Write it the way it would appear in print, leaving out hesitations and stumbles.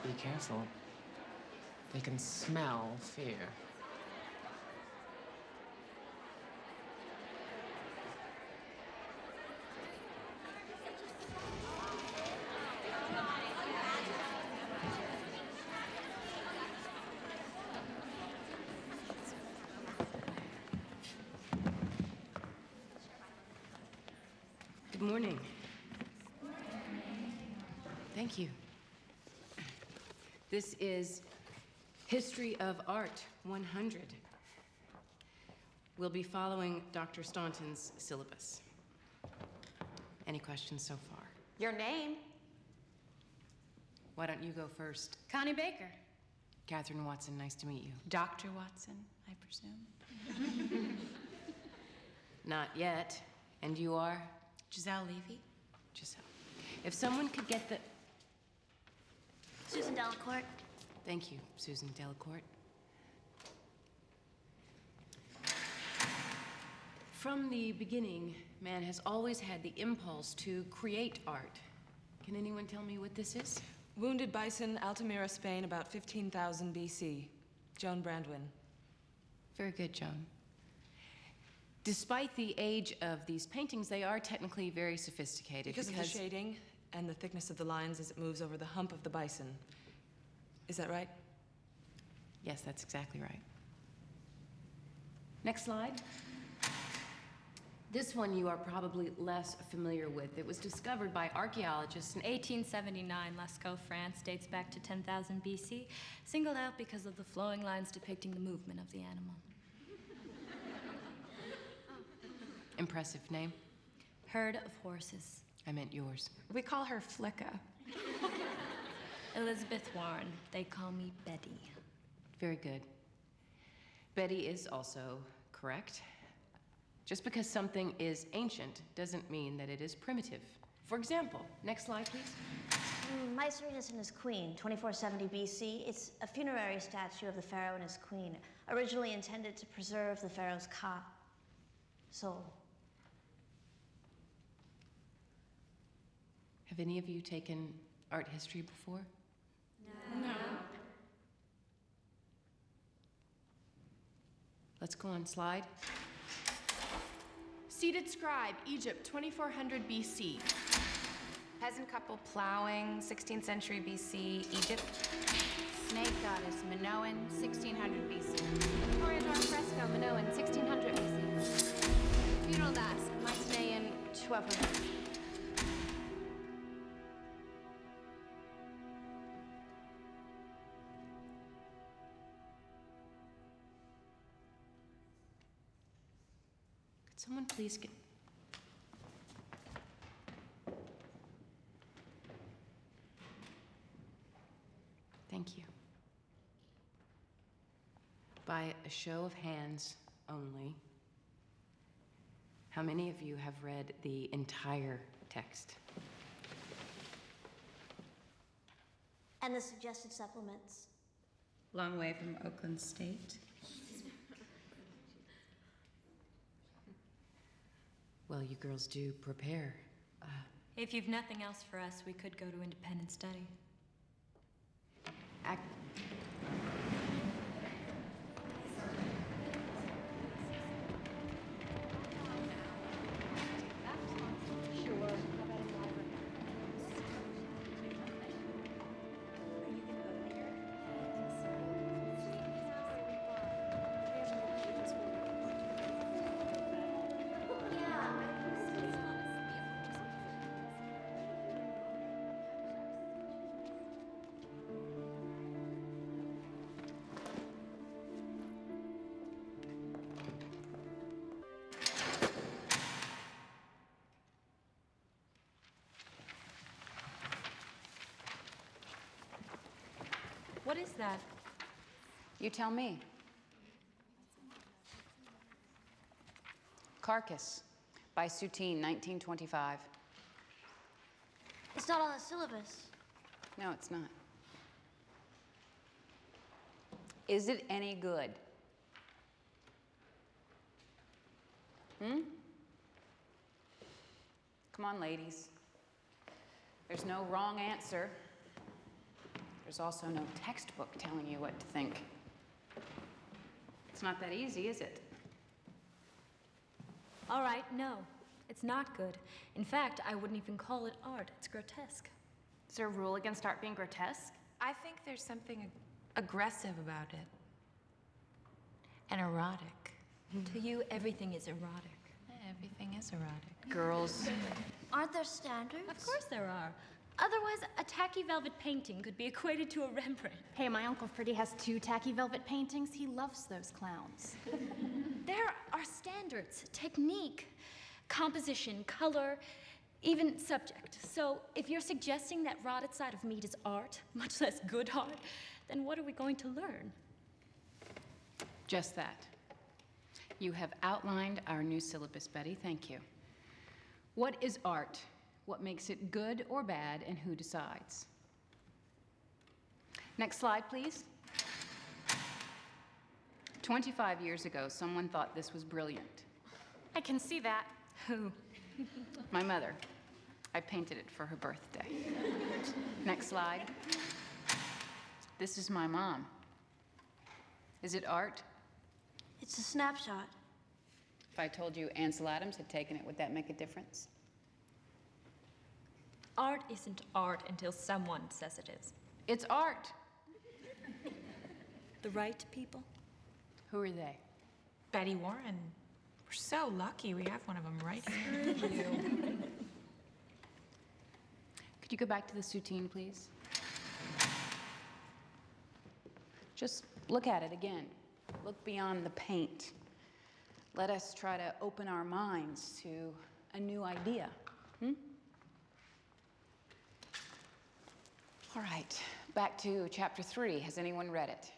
Be careful. They can smell fear. Good morning. Thank you. This is History of Art 100. We'll be following Dr. Staunton's syllabus. Any questions so far? Your name? Why don't you go first? Connie Baker. Catherine Watson, nice to meet you. Dr. Watson, I presume. Not yet. And you are? Giselle Levy. Giselle. If someone could get the... Susan Delacourt. Thank you, Susan Delacourt. From the beginning, man has always had the impulse to create art. Can anyone tell me what this is? Wounded Bison, Altamira, Spain, about 15,000 BC. Joan Brandwin. Very good, Joan. Despite the age of these paintings, they are technically very sophisticated. Because of the shading and the thickness of the lines as it moves over the hump of the bison. Is that right? Yes, that's exactly right. Next slide. This one you are probably less familiar with. It was discovered by archaeologists in 1879, Lascaux, France, dates back to 10,000 BC, singled out because of the flowing lines depicting the movement of the animal. Impressive name. Herd of horses. I meant yours. We call her Flicka. Elizabeth Warren. They call me Betty. Very good. Betty is also correct. Just because something is ancient doesn't mean that it is primitive. For example, next slide, please. My Serenus and his queen, 2470 BC. It's a funerary statue of the pharaoh and his queen, originally intended to preserve the pharaoh's soul. Have any of you taken art history before? No. Let's go on slide. Seated scribe, Egypt, 2400 BC. Peasant couple plowing, 16th century BC, Egypt. Snake goddess, Minoan, 1600 BC. Victoria door fresco, Minoan, 1600 BC. Funeral mask, Mycenaean, 1200. Could someone please get... Thank you. By a show of hands only, how many of you have read the entire text? And the suggested supplements. Long way from Oakland State. Well, you girls do prepare. If you've nothing else for us, we could go to independent study. What is that? You tell me. Carcass by Soutine, 1925. It's not on the syllabus. No, it's not. Is it any good? Come on, ladies. There's no wrong answer. There's also no textbook telling you what to think. It's not that easy, is it? All right, no, it's not good. In fact, I wouldn't even call it art. It's grotesque. Is there a rule against art being grotesque? I think there's something aggressive about it. And erotic. To you, everything is erotic. Everything is erotic. Girls, Aren't there standards? Of course there are. Otherwise, a tacky velvet painting could be equated to a Rembrandt. Hey, my Uncle Freddie has 2 tacky velvet paintings. He loves those clowns. There are standards, technique, composition, color, even subject. So if you're suggesting that rotted side of meat is art, much less good art, then what are we going to learn? just that. You have outlined our new syllabus, Betty. Thank you. What is art? What makes it good or bad, and who decides? Next slide, please. 25 years ago, someone thought this was brilliant. I can see that. Who? My mother. I painted it for her birthday. Next slide. This is my mom. Is it art? It's a snapshot. If I told you Ansel Adams had taken it, would that make a difference? Art isn't art until someone says it is. It's art. The right people? Who are they? Betty Warren. We're so lucky we have one of them right here. Could you go back to the soutine, please? Just look at it again. Look beyond the paint. Let us try to open our minds to a new idea. All right, back to chapter 3. Has anyone read it?